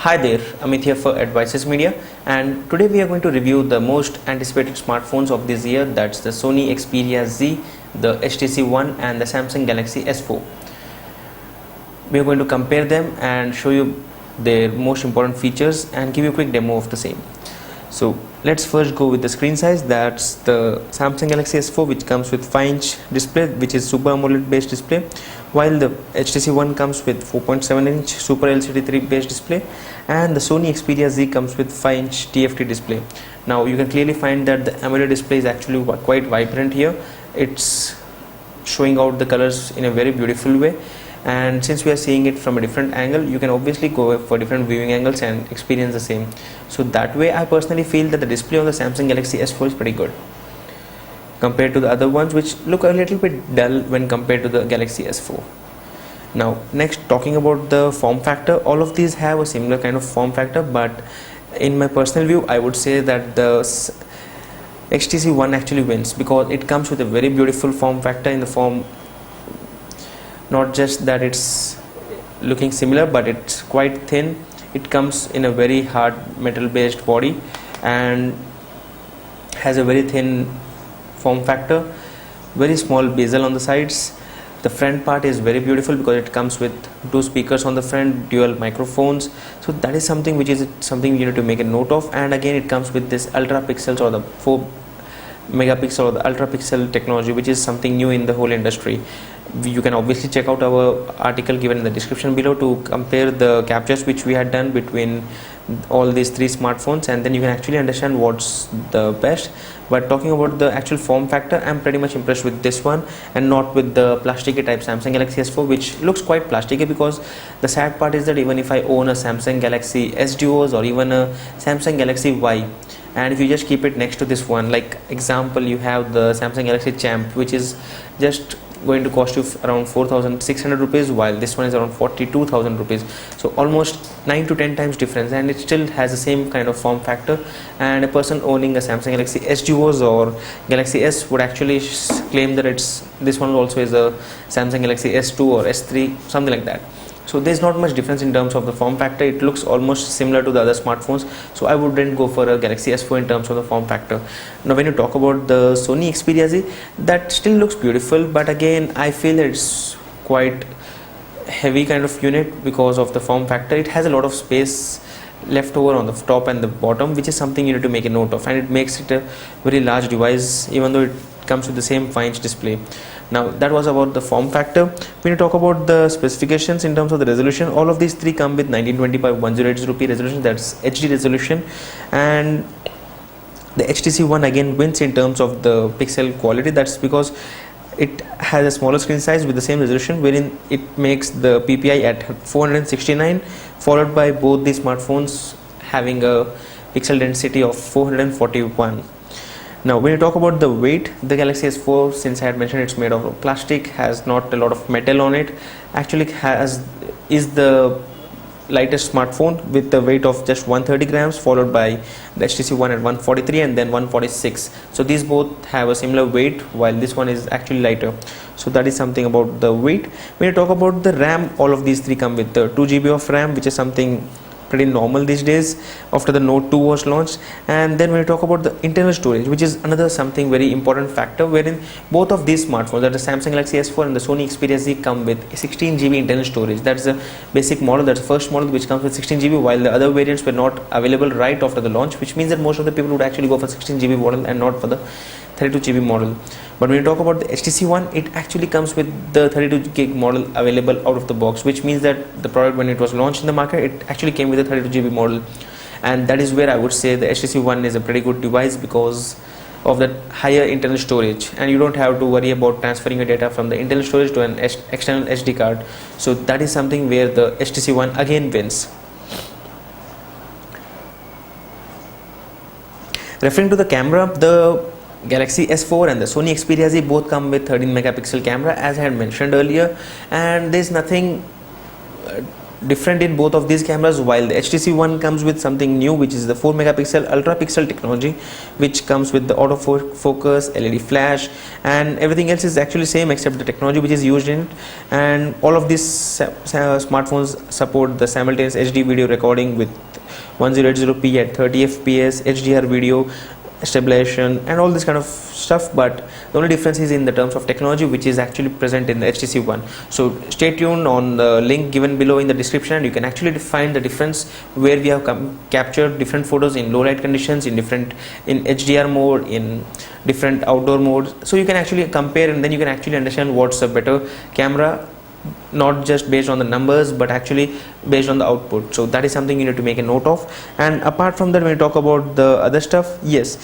Hi there, Amit here for Advices Media, and today we are going to review the most anticipated smartphones of this year. That's the Sony Xperia Z, the HTC One and the Samsung Galaxy S4. We are going to compare them and show you their most important features and give you a quick demo of the same. So let's first go with the screen size. That's the Samsung Galaxy S4, which comes with 5-inch display, which is Super AMOLED based display, while the HTC One comes with 4.7-inch Super LCD 3 based display, and the Sony Xperia Z comes with 5-inch TFT display. Now you can clearly find that the AMOLED display is actually quite vibrant here. It's showing out the colors in a very beautiful way, and since we are seeing it from a different angle, you can obviously go for different viewing angles and experience the same. So that way I personally feel that the display on the Samsung Galaxy S4 is pretty good compared to the other ones, which look a little bit dull when compared to the Galaxy S4. Now next, talking about the form factor, all of these have a similar kind of form factor, but in my personal view I would say that the HTC One actually wins because it comes with a very beautiful form factor in the form, not just that it's looking similar, but it's quite thin. It comes in a very hard metal based body and has a very thin form factor, very small bezel on the sides. The front part is very beautiful because it comes with 2 speakers on the front, dual microphones. So that is something which is something you need to make a note of. And again, it comes with this ultra pixels or the 4 megapixel or the ultra pixel technology, which is something new in the whole industry. You can obviously check out our article given in the description below to compare the captures which we had done between all these 3 smartphones, and then you can actually understand what's the best. But talking about the actual form factor, I'm pretty much impressed with this one and not with the plasticky type Samsung Galaxy S4, which looks quite plasticky. Because the sad part is that even if I own a Samsung Galaxy S Duos or even a Samsung Galaxy Y, and if you just keep it next to this one, like example, you have the Samsung Galaxy Champ, which is just going to cost you around 4,600 rupees, while this one is around 42,000 rupees. So almost 9 to 10 times difference, and it still has the same kind of form factor. And a person owning a Samsung Galaxy S Duos or Galaxy S would actually claim that this one also is a Samsung Galaxy S2 or S3, something like that. So there's not much difference in terms of the form factor. It looks almost similar to the other smartphones, so I wouldn't go for a Galaxy S4 in terms of the form factor. Now when you talk about the Sony Xperia Z, that still looks beautiful, but again I feel it's quite heavy kind of unit because of the form factor. It has a lot of space left over on the top and the bottom, which is something you need to make a note of, and it makes it a very large device even though it comes with the same 5-inch display. Now that was about the form factor. When you talk about the specifications in terms of the resolution, all of these 3 come with 1920 by 1080p resolution, that's HD resolution, and the HTC One again wins in terms of the pixel quality. That's because it has a smaller screen size with the same resolution, wherein it makes the PPI at 469, followed by both the smartphones having a pixel density of 441. Now when you talk about the weight, the Galaxy S4, since I had mentioned it's made of plastic, has not a lot of metal on it, actually is the lightest smartphone with the weight of just 130 grams, followed by the HTC One at 143 and then 146. So these both have a similar weight, while this one is actually lighter. So that is something about the weight. When you talk about the RAM, all of these 3 come with 2 GB of RAM, which is something pretty normal these days after the Note 2 was launched. And then when we talk about the internal storage, which is another something very important factor, wherein both of these smartphones, that is Samsung Galaxy S4 and the Sony Xperia Z, come with 16 GB internal storage. That's the basic model, that's the first model which comes with 16 GB, while the other variants were not available right after the launch, which means that most of the people would actually go for 16 GB model and not for the 32 GB model. But when you talk about the HTC One, it actually comes with the 32 GB model available out of the box, which means that the product, when it was launched in the market, it actually came with a 32 GB model, and that is where I would say the HTC One is a pretty good device because of that higher internal storage, and you don't have to worry about transferring your data from the internal storage to an external SD card. So that is something where the HTC One again wins. Referring to the camera, the Galaxy S4 and the Sony Xperia Z both come with 13 megapixel camera, as I had mentioned earlier, and there's nothing different in both of these cameras, while the HTC One comes with something new, which is the 4 megapixel ultra pixel technology, which comes with the auto focus, LED flash, and everything else is actually same except the technology which is used in it. And all of these smartphones support the simultaneous HD video recording with 1080p at 30 fps, HDR video stabilization, and all this kind of stuff. But the only difference is in the terms of technology, which is actually present in the HTC One. So stay tuned on the link given below in the description, and you can actually find the difference where we have captured different photos in low light conditions, in HDR mode, in different outdoor modes. So you can actually compare, and then you can actually understand what's a better camera, not just based on the numbers but actually based on the output. So that is something you need to make a note of. And apart from that, when we talk about the other stuff, yes,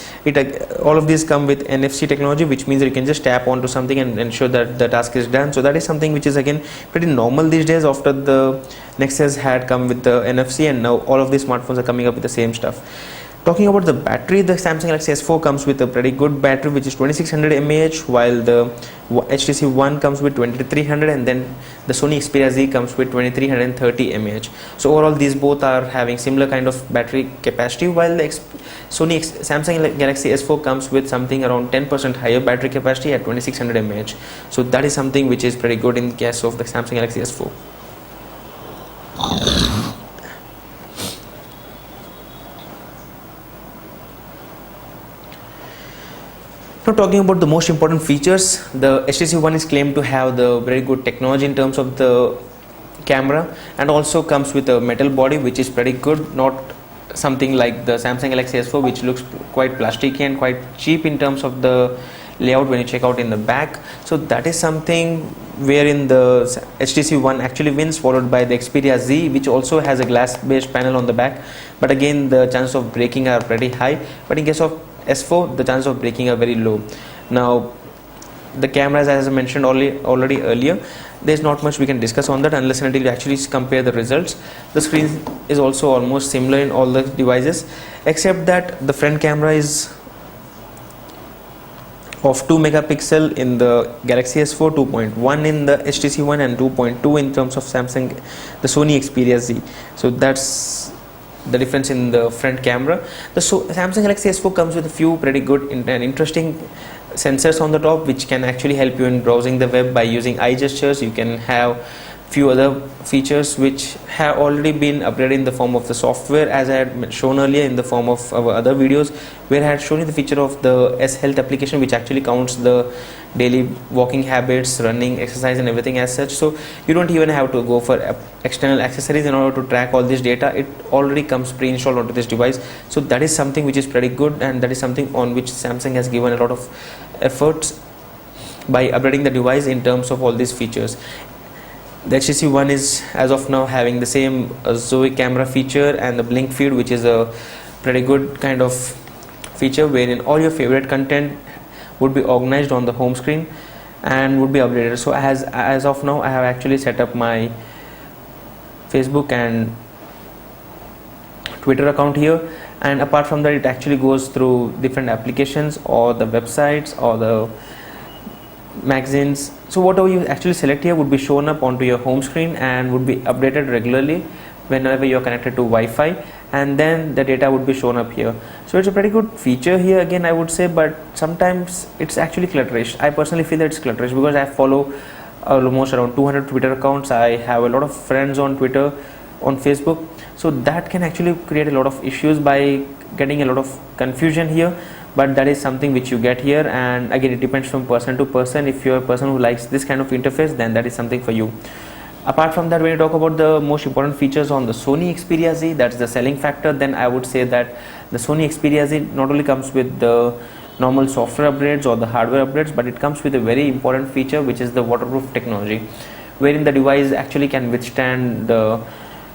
all of these come with NFC technology, which means that you can just tap onto something and ensure that the task is done. So that is something which is again pretty normal these days, after the Nexus had come with the NFC, and now all of these smartphones are coming up with the same stuff. Talking about the battery, the Samsung Galaxy S4 comes with a pretty good battery, which is 2600 mAh, while the HTC One comes with 2300, and then the Sony Xperia Z comes with 2330 mAh. So overall, these both are having similar kind of battery capacity, while the Samsung Galaxy S4 comes with something around 10% higher battery capacity at 2600 mAh. So that is something which is pretty good in case of the Samsung Galaxy S4. Now talking about the most important features, the HTC One is claimed to have the very good technology in terms of the camera, and also comes with a metal body which is pretty good, not something like the Samsung Galaxy S4 which looks quite plasticky and quite cheap in terms of the layout when you check out in the back. So that is something wherein the HTC One actually wins, followed by the Xperia Z, which also has a glass based panel on the back, but again the chances of breaking are pretty high. But in case of S4, the chances of breaking are very low. Now the cameras, as I mentioned already earlier, there's not much we can discuss on that unless and until you actually compare the results. The screen is also almost similar in all the devices, except that the front camera is of 2 megapixel in the Galaxy S4, 2.1 in the HTC One, and 2.2 in terms of the Sony Xperia Z. So that's the difference in the front camera. The Samsung Galaxy S4 comes with a few pretty good and interesting sensors on the top, which can actually help you in browsing the web by using eye gestures. You can have few other features which have already been upgraded in the form of the software, as I had shown earlier in the form of our other videos, where I had shown you the feature of the S Health application, which actually counts the daily walking habits, running, exercise and everything as such. So you don't even have to go for external accessories in order to track all this data. It already comes pre-installed onto this device. So that is something which is pretty good, and that is something on which Samsung has given a lot of efforts by upgrading the device in terms of all these features. The HTC One is as of now having the same Zoe camera feature and the blink feed, which is a pretty good kind of feature wherein all your favorite content would be organized on the home screen and would be updated. So as of now, I have actually set up my Facebook and Twitter account here, and apart from that, it actually goes through different applications or the websites or the magazines. So whatever you actually select here would be shown up onto your home screen and would be updated regularly whenever you are connected to Wi-Fi, and then the data would be shown up here. So it's a pretty good feature here again, I would say, but sometimes it's actually clutterish. I personally feel that it's clutterish because I follow almost around 200 Twitter accounts. I have a lot of friends on Twitter, on Facebook, so that can actually create a lot of issues by getting a lot of confusion here. But that is something which you get here, and again it depends from person to person. If you're a person who likes this kind of interface, then that is something for you. Apart from that, when you talk about the most important features on the Sony Xperia Z, that's the selling factor, then I would say that the Sony Xperia Z not only comes with the normal software upgrades or the hardware upgrades, but it comes with a very important feature, which is the waterproof technology, wherein the device actually can withstand the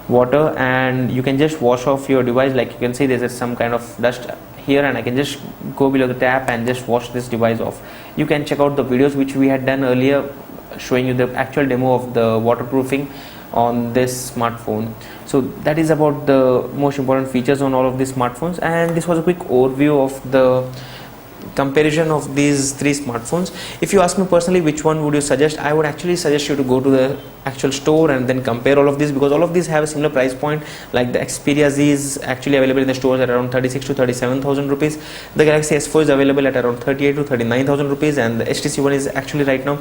water, and you can just wash off your device. Like you can see there's some kind of dust here, and I can just go below the tap and just wash this device off. You can check out the videos which we had done earlier showing you the actual demo of the waterproofing on this smartphone. So that is about the most important features on all of these smartphones, and this was a quick overview of the comparison of these three smartphones. If you ask me personally which one would you suggest, I would actually suggest you to go to the actual store and then compare all of these, because all of these have a similar price point. Like the Xperia Z is actually available in the stores at around 36 to 37,000 rupees. The Galaxy S4 is available at around 38 to 39,000 rupees, and the HTC One is actually right now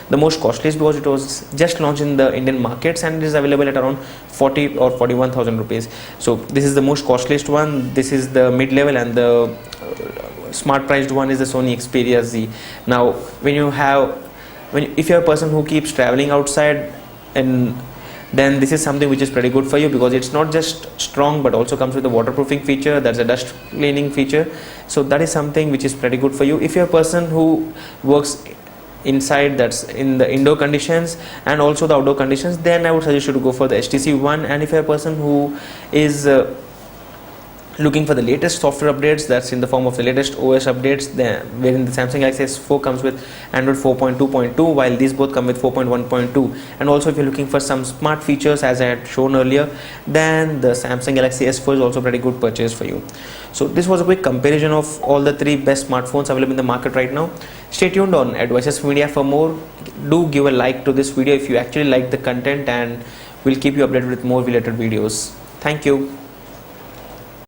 the most costliest because it was just launched in the Indian markets and it is available at around 40 or 41,000 rupees. So this is the most costliest one, this is the mid level, and the smart priced one is the Sony Xperia Z. Now if you're a person who keeps traveling outside, and then this is something which is pretty good for you, because it's not just strong but also comes with a waterproofing feature, that's a dust cleaning feature. So that is something which is pretty good for you. If you're a person who works inside, that's in the indoor conditions and also the outdoor conditions, then I would suggest you to go for the HTC One. And if you're a person who is looking for the latest software updates, that's in the form of the latest OS updates, wherein the Samsung Galaxy S4 comes with Android 4.2.2 while these both come with 4.1.2. and also if you're looking for some smart features as I had shown earlier, then the Samsung Galaxy S4 is also pretty good purchase for you. So this was a quick comparison of all the three best smartphones available in the market right now. Stay tuned on Advices Media for more. Do give a like to this video if you actually like the content, and we'll keep you updated with more related videos. Thank you.